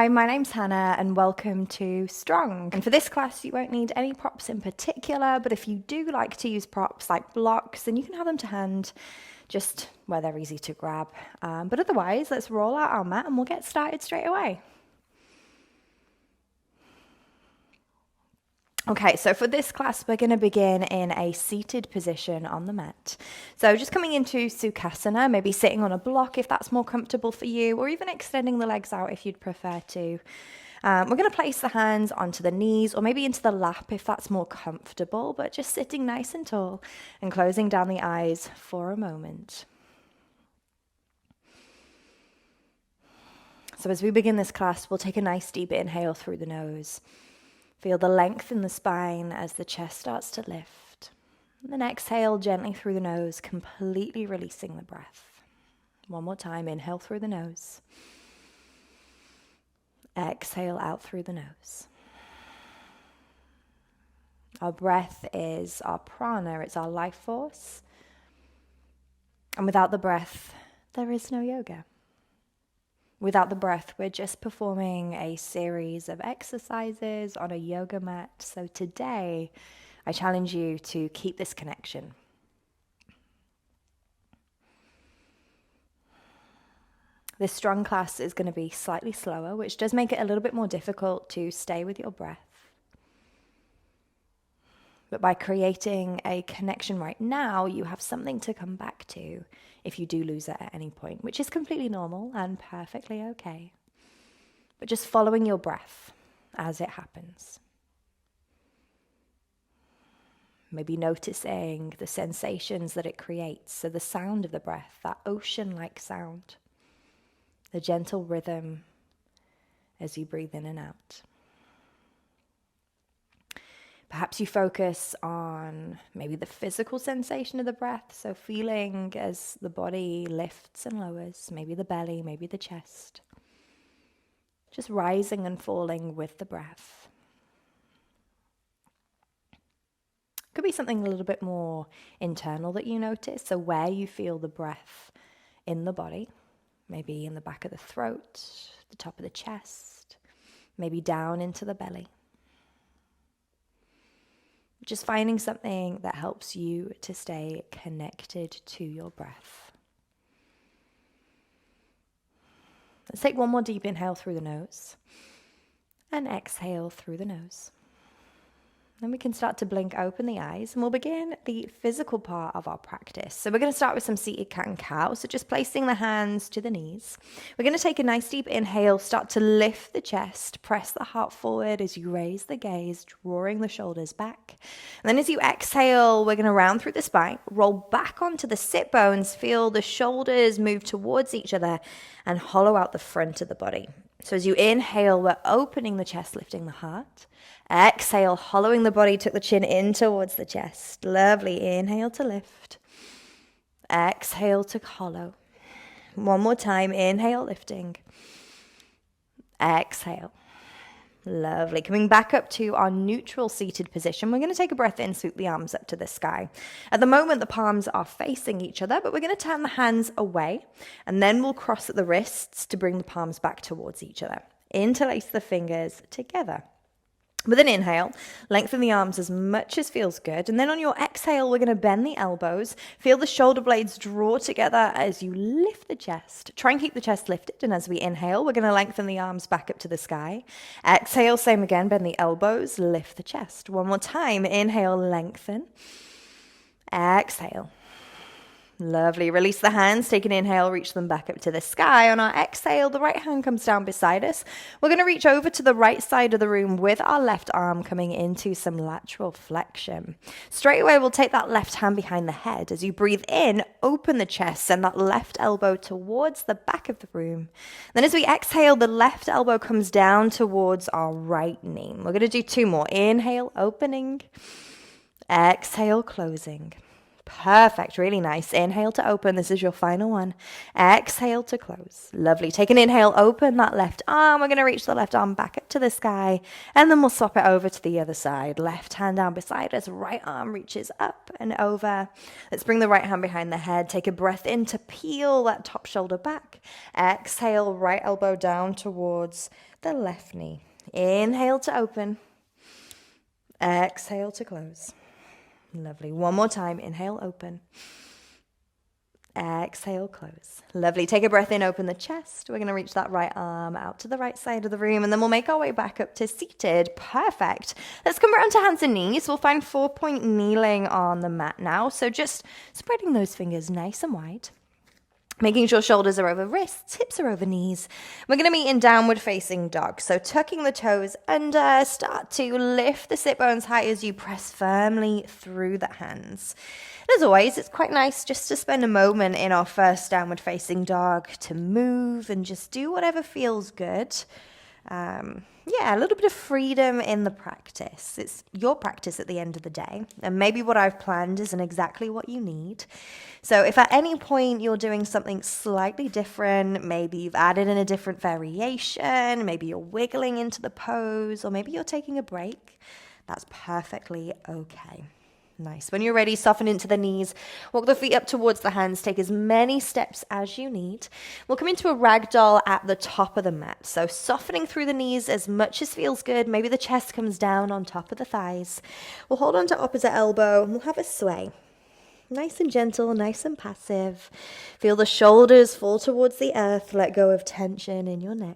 Hi, my name's Hannah and welcome to Strong. And for this class, you won't need any props in particular, but if you do like to use props like blocks, then you can have them to hand just where they're easy to grab. But otherwise, let's roll out our mat and we'll get started straight away. Okay, so for this class, we're going to begin in a seated position on the mat. So just coming into Sukhasana, maybe sitting on a block if that's more comfortable for you, or even extending the legs out if you'd prefer to. We're going to place the hands onto the knees or maybe into the lap if that's more comfortable, but just sitting nice and tall and closing down the eyes for a moment. So as we begin this class, we'll take a nice deep inhale through the nose. Feel the length in the spine as the chest starts to lift. And then exhale gently through the nose, completely releasing the breath. One more time, inhale through the nose. Exhale out through the nose. Our breath is our prana, it's our life force. And without the breath, there is no yoga. Without the breath, we're just performing a series of exercises on a yoga mat. So today, I challenge you to keep this connection. This strong class is going to be slightly slower, which does make it a little bit more difficult to stay with your breath. But by creating a connection right now, you have something to come back to if you do lose it at any point, which is completely normal and perfectly okay. But just following your breath as it happens. Maybe noticing the sensations that it creates, so the sound of the breath, that ocean-like sound, the gentle rhythm as you breathe in and out. Perhaps you focus on maybe the physical sensation of the breath, so feeling as the body lifts and lowers, maybe the belly, maybe the chest. Just rising and falling with the breath. Could be something a little bit more internal that you notice, so where you feel the breath in the body, maybe in the back of the throat, the top of the chest, maybe down into the belly. Just finding something that helps you to stay connected to your breath. Let's take one more deep inhale through the nose and exhale through the nose. Then we can start to blink open the eyes and we'll begin the physical part of our practice. So we're going to start with some seated cat and cow. So just placing the hands to the knees. We're going to take a nice deep inhale, start to lift the chest, press the heart forward as you raise the gaze, drawing the shoulders back. And then as you exhale, we're going to round through the spine, roll back onto the sit bones, feel the shoulders move towards each other and hollow out the front of the body. So as you inhale, we're opening the chest, lifting the heart. Exhale, hollowing the body, tuck the chin in towards the chest. Lovely. Inhale to lift. Exhale to hollow. One more time. Inhale, lifting. Exhale. Lovely. Coming back up to our neutral seated position, we're going to take a breath in, swoop the arms up to the sky. At the moment, the palms are facing each other, but we're going to turn the hands away, and then we'll cross at the wrists to bring the palms back towards each other. Interlace the fingers together. With an inhale, lengthen the arms as much as feels good. And then on your exhale, we're going to bend the elbows. Feel the shoulder blades draw together as you lift the chest. Try and keep the chest lifted. And as we inhale, we're going to lengthen the arms back up to the sky. Exhale, same again, bend the elbows, lift the chest. One more time. Inhale, lengthen. Exhale. Lovely. Release the hands. Take an inhale, reach them back up to the sky. On our exhale, the right hand comes down beside us. We're going to reach over to the right side of the room with our left arm coming into some lateral flexion. Straight away, we'll take that left hand behind the head. As you breathe in, open the chest, send that left elbow towards the back of the room. Then as we exhale, the left elbow comes down towards our right knee. We're going to do two more. Inhale, opening. Exhale, closing. Perfect, really nice. Inhale to open. This is your final one. Exhale to close. Lovely. Take an inhale, open that left arm. We're going to reach the left arm back up to the sky, and then we'll swap it over to the other side. Left hand down beside us, right arm reaches up and over. Let's bring the right hand behind the head. Take a breath in to peel that top shoulder back. Exhale, right elbow down towards the left knee. Inhale to open. Exhale to close. Lovely. One more time. Inhale, open. Exhale, close. Lovely. Take a breath in, open the chest. We're going to reach that right arm out to the right side of the room, and then we'll make our way back up to seated. Perfect. Let's come around to hands and knees. We'll find 4-point kneeling on the mat now. So just spreading those fingers nice and wide. Making sure shoulders are over wrists, hips are over knees. We're going to meet in downward facing dog. So tucking the toes under, start to lift the sit bones high as you press firmly through the hands. And as always, it's quite nice just to spend a moment in our first downward facing dog to move and just do whatever feels good. A little bit of freedom in the practice. It's your practice at the end of the day. And maybe what I've planned isn't exactly what you need. So if at any point you're doing something slightly different, maybe you've added in a different variation, maybe you're wiggling into the pose, or maybe you're taking a break, that's perfectly okay. Nice. When you're ready, soften into the knees. Walk the feet up towards the hands. Take as many steps as you need. We'll come into a ragdoll at the top of the mat. So softening through the knees as much as feels good. Maybe the chest comes down on top of the thighs. We'll hold on to opposite elbow and we'll have a sway. Nice and gentle, nice and passive. Feel the shoulders fall towards the earth. Let go of tension in your neck.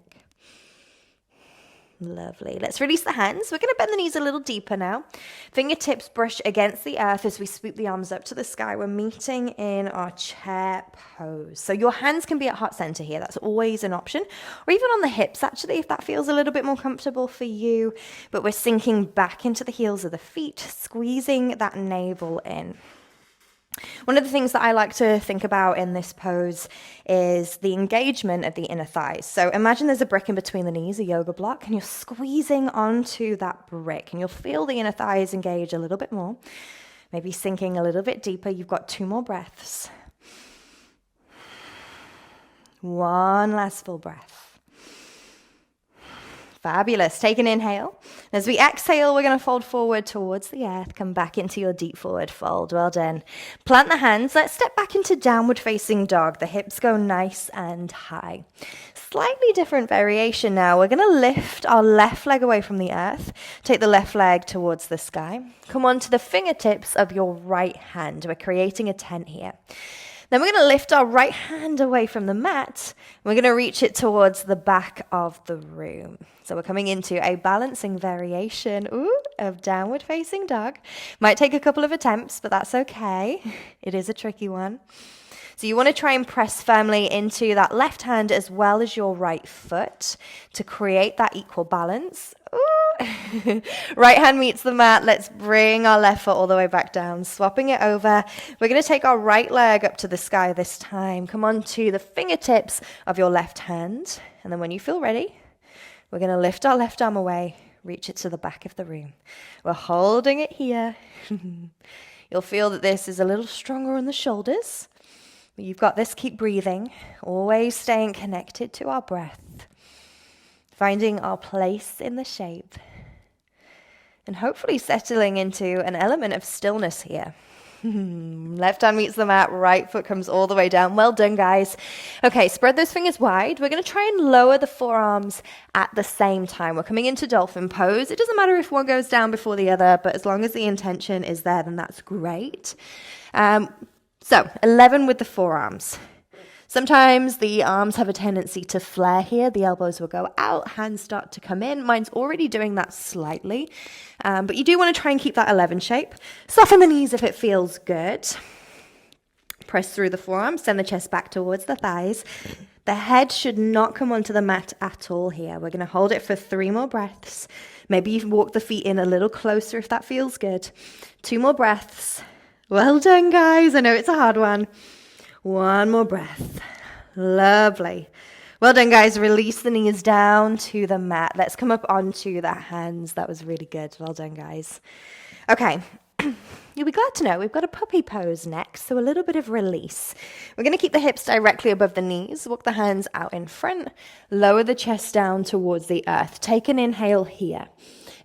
Lovely. Let's release the hands. We're going to bend the knees a little deeper now. Fingertips brush against the earth as we swoop the arms up to the sky. We're meeting in our chair pose. So your hands can be at heart center here. That's always an option. Or even on the hips, actually, if that feels a little bit more comfortable for you. But we're sinking back into the heels of the feet, squeezing that navel in. One of the things that I like to think about in this pose is the engagement of the inner thighs. So imagine there's a brick in between the knees, a yoga block, and you're squeezing onto that brick, and you'll feel the inner thighs engage a little bit more, maybe sinking a little bit deeper. You've got 2 more breaths. One last full breath. Fabulous. Take an inhale. As we exhale, we're going to fold forward towards the earth. Come back into your deep forward fold. Well done. Plant the hands. Let's step back into downward facing dog. The hips go nice and high. Slightly different variation now. We're going to lift our left leg away from the earth. Take the left leg towards the sky. Come on to the fingertips of your right hand. We're creating a tent here. Then we're going to lift our right hand away from the mat. We're going to reach it towards the back of the room. So we're coming into a balancing variation of downward facing dog. Might take a couple of attempts, but that's okay. It is a tricky one. So you want to try and press firmly into that left hand as well as your right foot to create that equal balance. Right hand meets the mat. Let's bring our left foot all the way back down, swapping it over. We're going to take our right leg up to the sky this time. Come on to the fingertips of your left hand. And then when you feel ready, we're going to lift our left arm away, reach it to the back of the room. We're holding it here. You'll feel that this is a little stronger on the shoulders. But you've got this. Keep breathing, always staying connected to our breath. Finding our place in the shape, and hopefully settling into an element of stillness here. Left hand meets the mat, right foot comes all the way down. Well done, guys. Okay, spread those fingers wide. We're going to try and lower the forearms at the same time. We're coming into dolphin pose. It doesn't matter if one goes down before the other, but as long as the intention is there, then that's great. So 11 with the forearms. Sometimes the arms have a tendency to flare here. The elbows will go out, hands start to come in. Mine's already doing that slightly. But you do want to try and keep that 11 shape. Soften the knees if it feels good. Press through the forearms, send the chest back towards the thighs. The head should not come onto the mat at all here. We're going to hold it for 3 more breaths. Maybe you walk the feet in a little closer if that feels good. 2 more breaths. Well done, guys. I know it's a hard one. 1 more breath. Lovely. Well done, guys. Release the knees down to the mat. Let's come up onto the hands. That was really good. Well done, guys. Okay. You'll be glad to know we've got a puppy pose next, so a little bit of release. We're going to keep the hips directly above the knees. Walk the hands out in front. Lower the chest down towards the earth. Take an inhale here.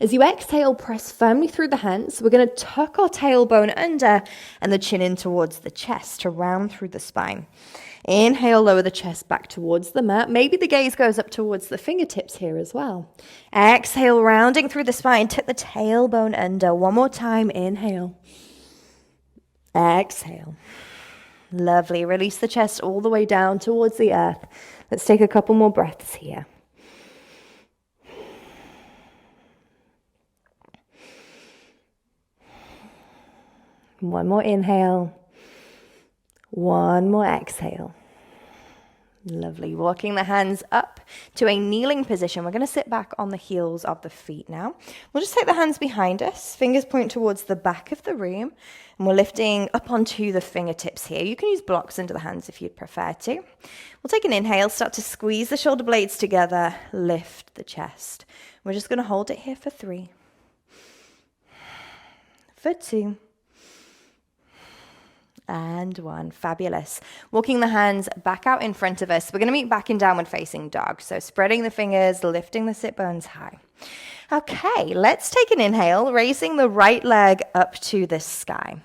As you exhale, press firmly through the hands. We're going to tuck our tailbone under and the chin in towards the chest to round through the spine. Inhale, lower the chest back towards the mat. Maybe the gaze goes up towards the fingertips here as well. Exhale, rounding through the spine. Tuck the tailbone under. One more time. Inhale. Exhale. Lovely. Release the chest all the way down towards the earth. Let's take a couple more breaths here. One more inhale. One more exhale. Lovely. Walking the hands up to a kneeling position. We're going to sit back on the heels of the feet now. We'll just take the hands behind us. Fingers point towards the back of the room. And we're lifting up onto the fingertips here. You can use blocks under the hands if you'd prefer to. We'll take an inhale. Start to squeeze the shoulder blades together. Lift the chest. We're just going to hold it here for 3. For 2. And 1. Fabulous. Walking the hands back out in front of us. We're going to meet back in downward facing dog. So spreading the fingers, lifting the sit bones high. Okay, let's take an inhale, raising the right leg up to the sky.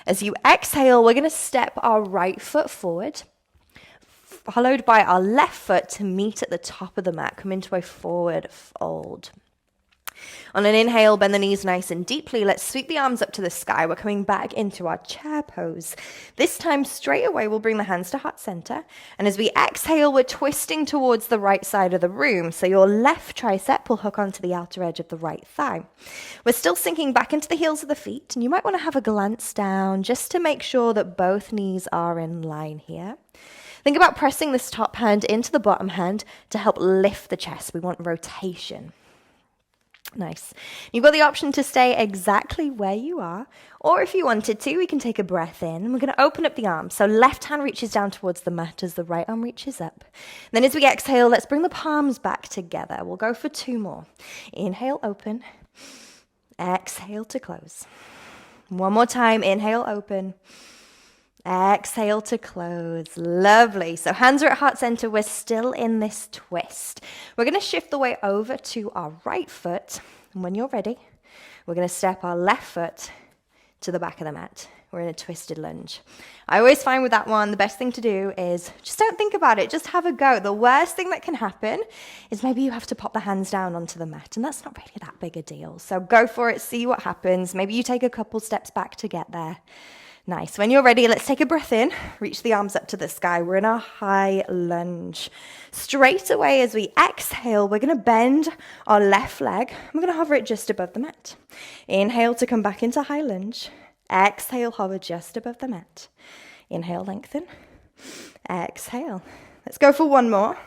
As you exhale, we're going to step our right foot forward, followed by our left foot to meet at the top of the mat. Come into a forward fold. On an inhale, bend the knees nice and deeply. Let's sweep the arms up to the sky. We're coming back into our chair pose. This time, straight away, we'll bring the hands to heart center. And as we exhale, we're twisting towards the right side of the room. So your left tricep will hook onto the outer edge of the right thigh. We're still sinking back into the heels of the feet. And you might want to have a glance down just to make sure that both knees are in line here. Think about pressing this top hand into the bottom hand to help lift the chest. We want rotation. Nice. You've got the option to stay exactly where you are, or if you wanted to, we can take a breath in. We're going to open up the arms. So left hand reaches down towards the mat as the right arm reaches up. Then as we exhale, let's bring the palms back together. We'll go for 2 more. Inhale, open. Exhale to close. One more time. Inhale, open. Exhale to close. Lovely. So hands are at heart center. We're still in this twist. We're going to shift the weight over to our right foot. And when you're ready, we're going to step our left foot to the back of the mat. We're in a twisted lunge. I always find with that one, the best thing to do is just don't think about it. Just have a go. The worst thing that can happen is maybe you have to pop the hands down onto the mat, and that's not really that big a deal. So go for it. See what happens. Maybe you take a couple steps back to get there. Nice. When you're ready, let's take a breath in. Reach the arms up to the sky. We're in our high lunge. Straight away as we exhale, we're going to bend our left leg. We're going to hover it just above the mat. Inhale to come back into high lunge. Exhale, hover just above the mat. Inhale, lengthen. Exhale. Let's go for 1 more.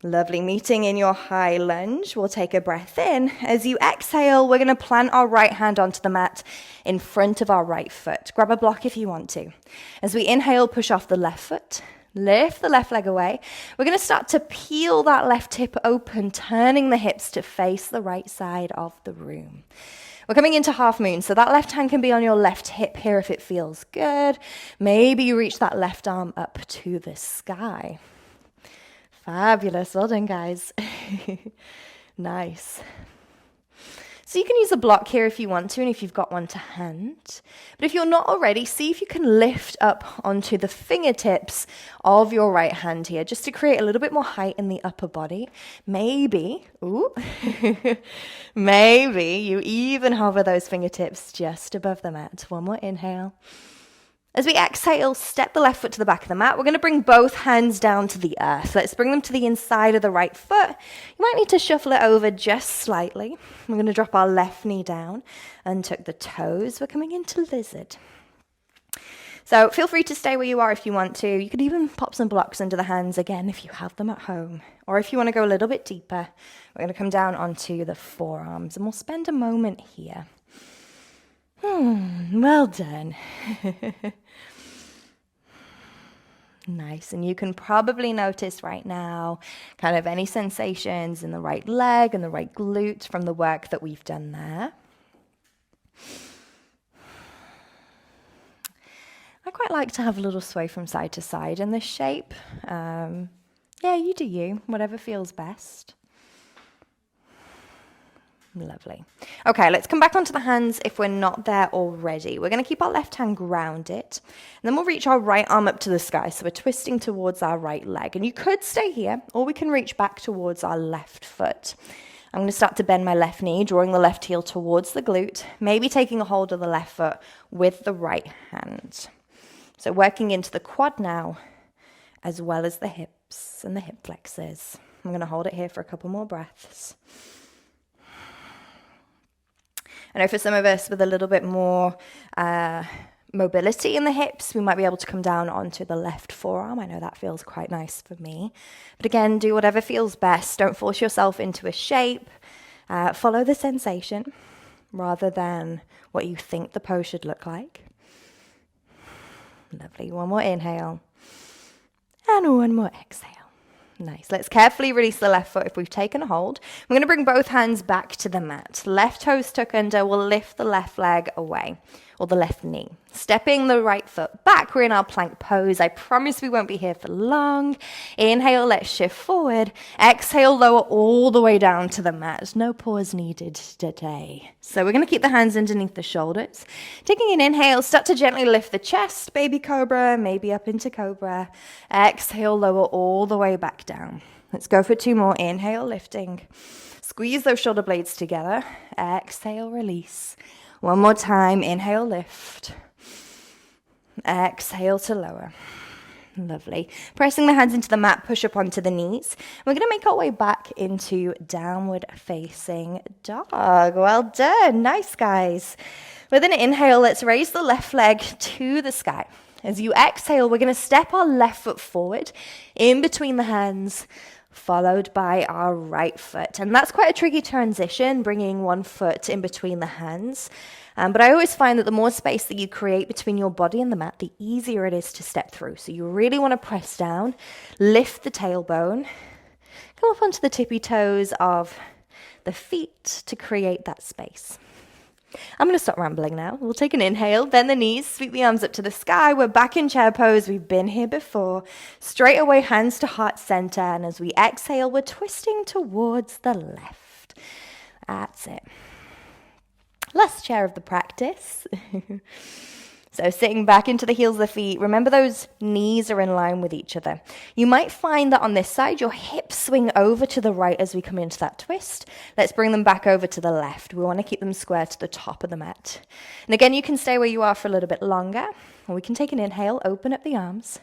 Lovely. Meeting in your high lunge. We'll take a breath in. As you exhale, we're going to plant our right hand onto the mat in front of our right foot. Grab a block if you want to. As we inhale, push off the left foot. Lift the left leg away. We're going to start to peel that left hip open, turning the hips to face the right side of the room. We're coming into half moon, so that left hand can be on your left hip here if it feels good. Maybe you reach that left arm up to the sky. Fabulous. Well done, guys. Nice. So you can use a block here if you want to, and if you've got one to hand. But if you're not already, see if you can lift up onto the fingertips of your right hand here, just to create a little bit more height in the upper body. Maybe, maybe you even hover those fingertips just above the mat. 1 more inhale. As we exhale, step the left foot to the back of the mat. We're going to bring both hands down to the earth. Let's bring them to the inside of the right foot. You might need to shuffle it over just slightly. We're going to drop our left knee down and tuck the toes. We're coming into lizard. So feel free to stay where you are if you want to. You could even pop some blocks under the hands again if you have them at home. Or if you want to go a little bit deeper, we're going to come down onto the forearms and we'll spend a moment here. Well done. Nice. And you can probably notice right now kind of any sensations in the right leg and the right glute from the work that we've done there. I quite like to have a little sway from side to side in this shape. Yeah, you do you, whatever feels best. Lovely. Okay, let's come back onto the hands if we're not there already. We're going to keep our left hand grounded, and then we'll reach our right arm up to the sky. So we're twisting towards our right leg, and you could stay here, or we can reach back towards our left foot. I'm going to start to bend my left knee, drawing the left heel towards the glute, maybe taking a hold of the left foot with the right hand. So working into the quad now, as well as the hips and the hip flexors. I'm going to hold it here for a couple more breaths. I know for some of us with a little bit more mobility in the hips, we might be able to come down onto the left forearm. I know that feels quite nice for me. But again, do whatever feels best. Don't force yourself into a shape. Follow the sensation rather than what you think the pose should look like. Lovely. One more inhale. And one more exhale. Nice. Let's carefully release the left foot if we've taken a hold. We're going to bring both hands back to the mat. Left toes tuck under. We'll lift the left leg away, or the left knee. Stepping the right foot back. We're in our plank pose. I promise we won't be here for long. Inhale, let's shift forward. Exhale, lower all the way down to the mat. No pause needed today. So we're going to keep the hands underneath the shoulders. Taking an inhale, start to gently lift the chest. Baby cobra, maybe up into cobra. Exhale, lower all the way back down. Let's go for 2 more. Inhale, lifting. Squeeze those shoulder blades together. Exhale, release. 1 more time. Inhale, lift. Exhale to lower. Lovely. Pressing the hands into the mat, push up onto the knees. We're going to make our way back into downward facing dog. Well done. Nice, guys. With an inhale, let's raise the left leg to the sky. As you exhale, we're going to step our left foot forward in between the hands, followed by our right foot. And that's quite a tricky transition, bringing one foot in between the hands. But I always find that the more space that you create between your body and the mat, the easier it is to step through. So you really want to press down, lift the tailbone, come up onto the tippy toes of the feet to create that space. I'm going to stop rambling now. We'll take an inhale, bend the knees, sweep the arms up to the sky. We're back in chair pose. We've been here before. Straight away, hands to heart center. And as we exhale, we're twisting towards the left. That's it. Last chair of the practice. So sitting back into the heels of the feet, remember those knees are in line with each other. You might find that on this side, your hips swing over to the right as we come into that twist. Let's bring them back over to the left. We want to keep them square to the top of the mat. And again, you can stay where you are for a little bit longer, or we can take an inhale, open up the arms.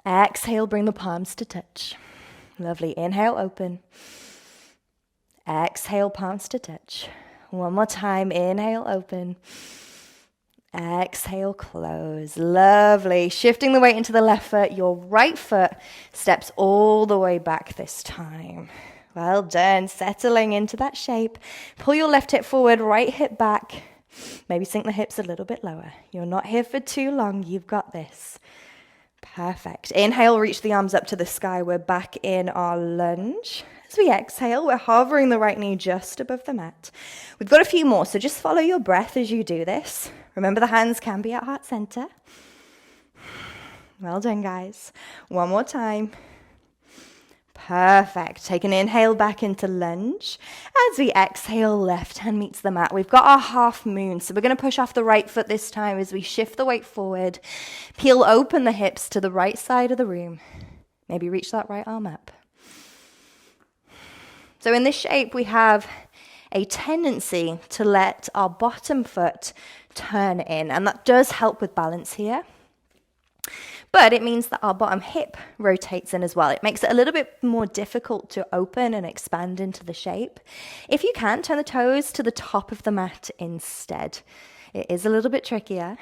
Exhale, bring the palms to touch. Lovely. Inhale, open. Exhale, palms to touch. One more time. Inhale, open. Exhale, close. Lovely. Shifting the weight into the left foot. Your right foot steps all the way back this time. Well done. Settling into that shape. Pull your left hip forward, right hip back. Maybe sink the hips a little bit lower. You're not here for too long. You've got this. Perfect. Inhale, reach the arms up to the sky. We're back in our lunge. As we exhale, we're hovering the right knee just above the mat. We've got a few more, so just follow your breath as you do this. Remember, the hands can be at heart center. Well done, guys. One more time. Perfect. Take an inhale back into lunge. As we exhale, left hand meets the mat. We've got our half moon, so we're going to push off the right foot this time as we shift the weight forward. Peel open the hips to the right side of the room. Maybe reach that right arm up. So in this shape, we have a tendency to let our bottom foot turn in, and that does help with balance here. But it means that our bottom hip rotates in as well. It makes it a little bit more difficult to open and expand into the shape. If you can, turn the toes to the top of the mat instead. It is a little bit trickier.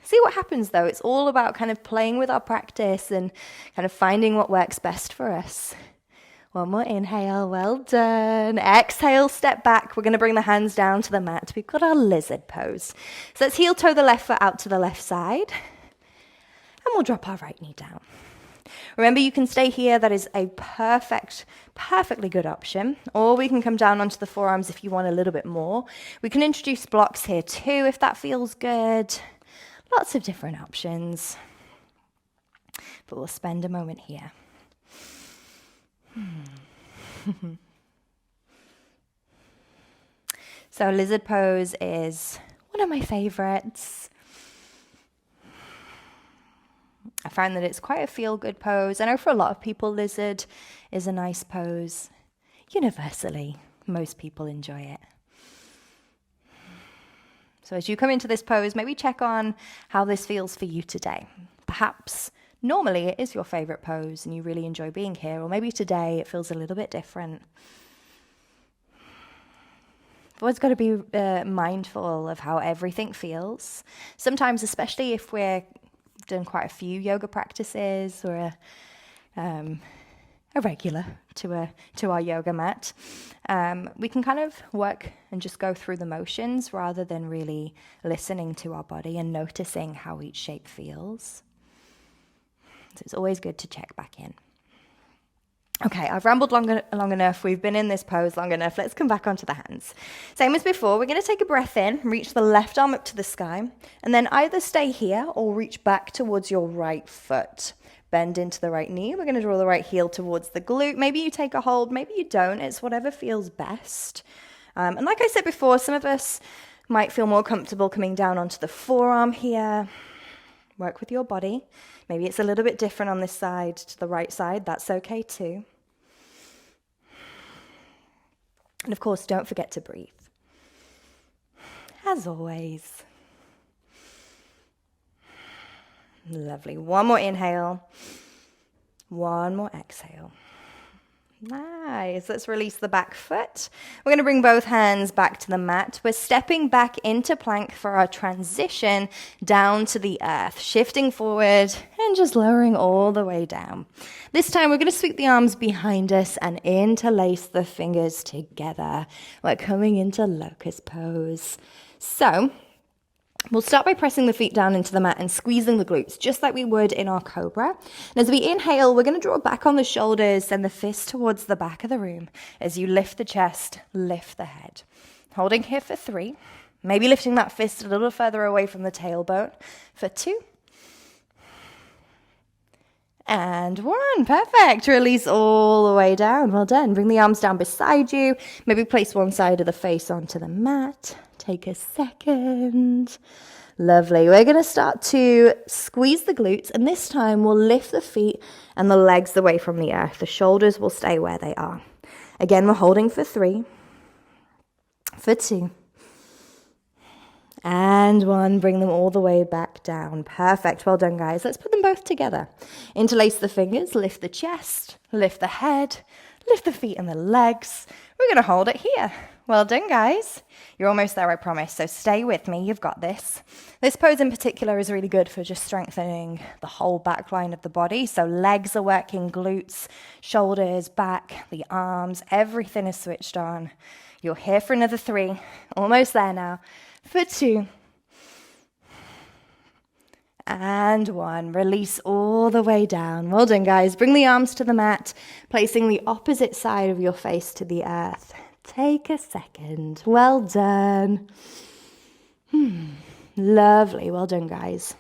See what happens though. It's all about kind of playing with our practice and kind of finding what works best for us. One more inhale, well done. Exhale, step back. We're going to bring the hands down to the mat. We've got our lizard pose. So let's heel toe the left foot out to the left side. And we'll drop our right knee down. Remember, you can stay here. That is a perfectly good option. Or we can come down onto the forearms if you want a little bit more. We can introduce blocks here too if that feels good. Lots of different options. But we'll spend a moment here. So lizard pose is one of my favorites. I find that it's quite a feel-good pose. I know for a lot of people, lizard is a nice pose. Universally, most people enjoy it. So as you come into this pose, maybe check on how this feels for you today. Perhaps normally it is your favorite pose and you really enjoy being here, or maybe today it feels a little bit different. We've always got to be mindful of how everything feels. Sometimes, especially if we're done quite a few yoga practices or a regular to our yoga mat, we can kind of work and just go through the motions rather than really listening to our body and noticing how each shape feels. So it's always good to check back in. Okay, I've rambled long enough. We've been in this pose long enough. Let's come back onto the hands. Same as before, we're going to take a breath in, reach the left arm up to the sky, and then either stay here or reach back towards your right foot. Bend into the right knee. We're going to draw the right heel towards the glute. Maybe you take a hold, maybe you don't. It's whatever feels best. And like I said before, some of us might feel more comfortable coming down onto the forearm here. Work with your body. Maybe it's a little bit different on this side to the right side. That's okay too. And of course, don't forget to breathe. As always. Lovely. One more inhale. One more exhale. Nice. Let's release the back foot. We're going to bring both hands back to the mat. We're stepping back into plank for our transition down to the earth, shifting forward and just lowering all the way down. This time we're going to sweep the arms behind us and interlace the fingers together. We're coming into locust pose. So we'll start by pressing the feet down into the mat and squeezing the glutes, just like we would in our cobra. And as we inhale, we're going to draw back on the shoulders, send the fist towards the back of the room. As you lift the chest, lift the head. Holding here for 3. Maybe lifting that fist a little further away from the tailbone for 2. And 1. Perfect. Release all the way down. Well done. Bring the arms down beside you. Maybe place one side of the face onto the mat. Take a second. Lovely. We're going to start to squeeze the glutes, and this time we'll lift the feet and the legs away from the earth. The shoulders will stay where they are. Again, we're holding for 3, for 2, and 1. Bring them all the way back down. Perfect. Well done, guys. Let's put them both together. Interlace the fingers, lift the chest, lift the head, lift the feet and the legs. We're going to hold it here. Well done, guys. You're almost there, I promise. So stay with me. You've got this. This pose in particular is really good for just strengthening the whole back line of the body. So legs are working, glutes, shoulders, back, the arms, everything is switched on. You're here for another 3. Almost there now. For 2. And 1. Release all the way down. Well done, guys. Bring the arms to the mat, placing the opposite side of your face to the earth. Take a second. Well done. Lovely. Well done, guys.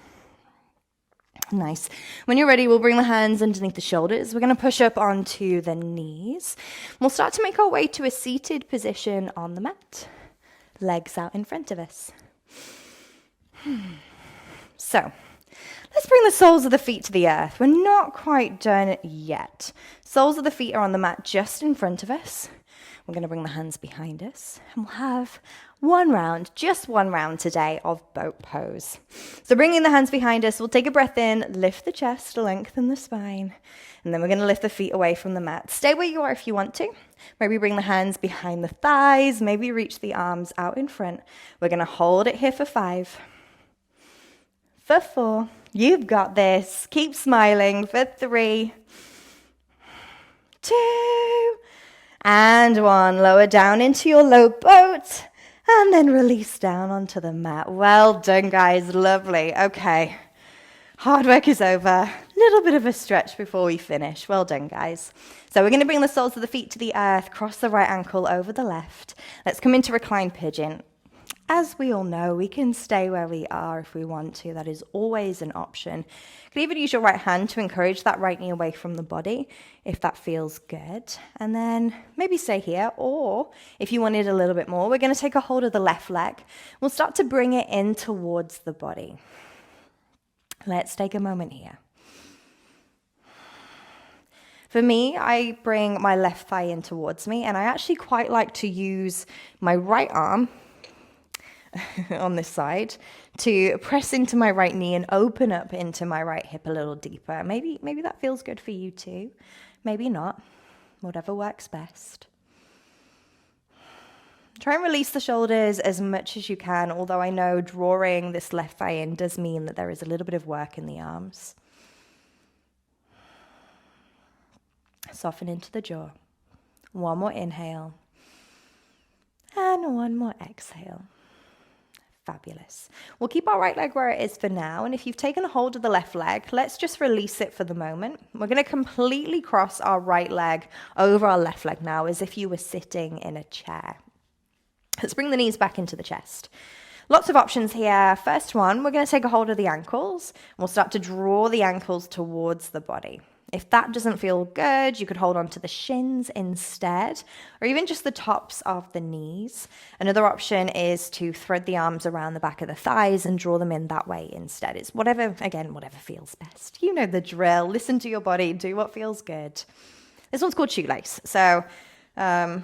Nice. When you're ready, we'll bring the hands underneath the shoulders. We're going to push up onto the knees. We'll start to make our way to a seated position on the mat. Legs out in front of us. So, let's bring the soles of the feet to the earth. We're not quite done yet. Soles of the feet are on the mat just in front of us. We're going to bring the hands behind us, and we'll have just one round today of boat pose. So bringing the hands behind us, we'll take a breath in, lift the chest, lengthen the spine, and then we're going to lift the feet away from the mat. Stay where you are if you want to. Maybe bring the hands behind the thighs, maybe reach the arms out in front. We're going to hold it here for 5, for 4. You've got this. Keep smiling for 3, 2, and 1. Lower down into your low boat and then release down onto the mat. Well done, guys. Lovely. Okay. Hard work is over. Little bit of a stretch before we finish. Well done, guys. So we're going to bring the soles of the feet to the earth, cross the right ankle over the left. Let's come into reclined pigeon. as we all know, we can stay where we are if we want to. That is always an option. You can even use your right hand to encourage that right knee away from the body if that feels good. And then maybe stay here, or if you wanted a little bit more, we're going to take a hold of the left leg. We'll start to bring it in towards the body. Let's take a moment here. For me, I bring my left thigh in towards me, and I actually quite like to use my right arm on this side to press into my right knee and open up into my right hip a little deeper. Maybe that feels good for you too. Maybe not. Whatever works best. Try and release the shoulders as much as you can, although I know drawing this left thigh in does mean that there is a little bit of work in the arms. Soften into the jaw. One more inhale. And one more exhale. Fabulous. We'll keep our right leg where it is for now. And if you've taken a hold of the left leg, let's just release it for the moment. We're going to completely cross our right leg over our left leg now, as if you were sitting in a chair. Let's bring the knees back into the chest. Lots of options here. First one, we're going to take a hold of the ankles. We'll start to draw the ankles towards the body. If that doesn't feel good, you could hold on to the shins instead, or even just the tops of the knees. Another option is to thread the arms around the back of the thighs and draw them in that way instead. It's whatever feels best. You know the drill. Listen to your body. Do what feels good. This one's called shoelace. So I'm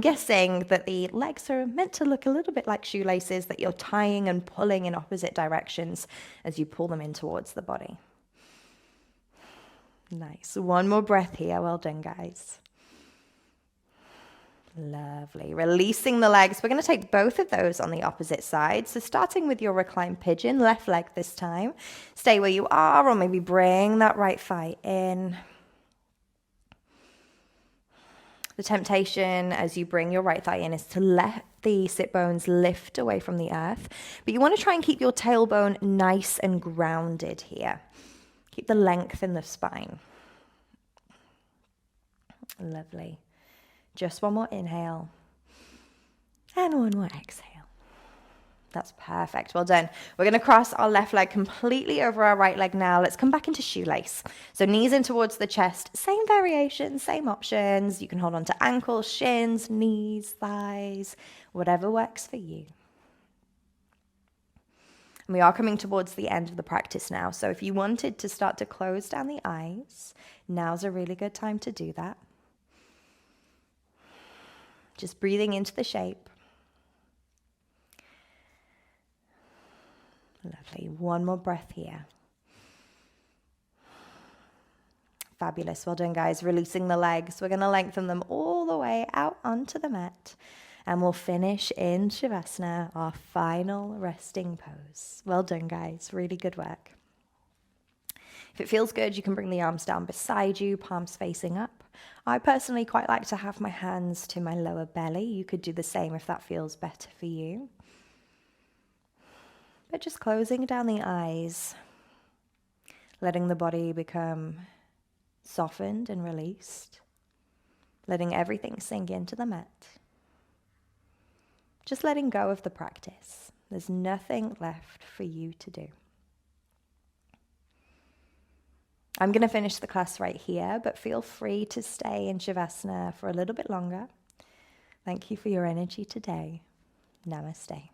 guessing that the legs are meant to look a little bit like shoelaces that you're tying and pulling in opposite directions as you pull them in towards the body. Nice. One more breath here. Well done, guys. Lovely. Releasing the legs. We're going to take both of those on the opposite side. So starting with your reclined pigeon, left leg this time. Stay where you are, or maybe bring that right thigh in. The temptation as you bring your right thigh in is to let the sit bones lift away from the earth. But you want to try and keep your tailbone nice and grounded here. Keep the length in the spine. Lovely. Just one more inhale. And one more exhale. That's perfect. Well done. We're going to cross our left leg completely over our right leg now. Let's come back into shoelace. So knees in towards the chest. Same variations, same options. You can hold on to ankles, shins, knees, thighs, whatever works for you. And we are coming towards the end of the practice now. So if you wanted to start to close down the eyes, now's a really good time to do that. Just breathing into the shape. Lovely. One more breath here. Fabulous. Well done, guys. Releasing the legs. We're going to lengthen them all the way out onto the mat. And we'll finish in Shavasana, our final resting pose. Well done, guys. Really good work. If it feels good, you can bring the arms down beside you, palms facing up. I personally quite like to have my hands to my lower belly. You could do the same if that feels better for you. But just closing down the eyes, letting the body become softened and released, letting everything sink into the mat. Just letting go of the practice. There's nothing left for you to do. I'm going to finish the class right here, but feel free to stay in Shavasana for a little bit longer. Thank you for your energy today. Namaste.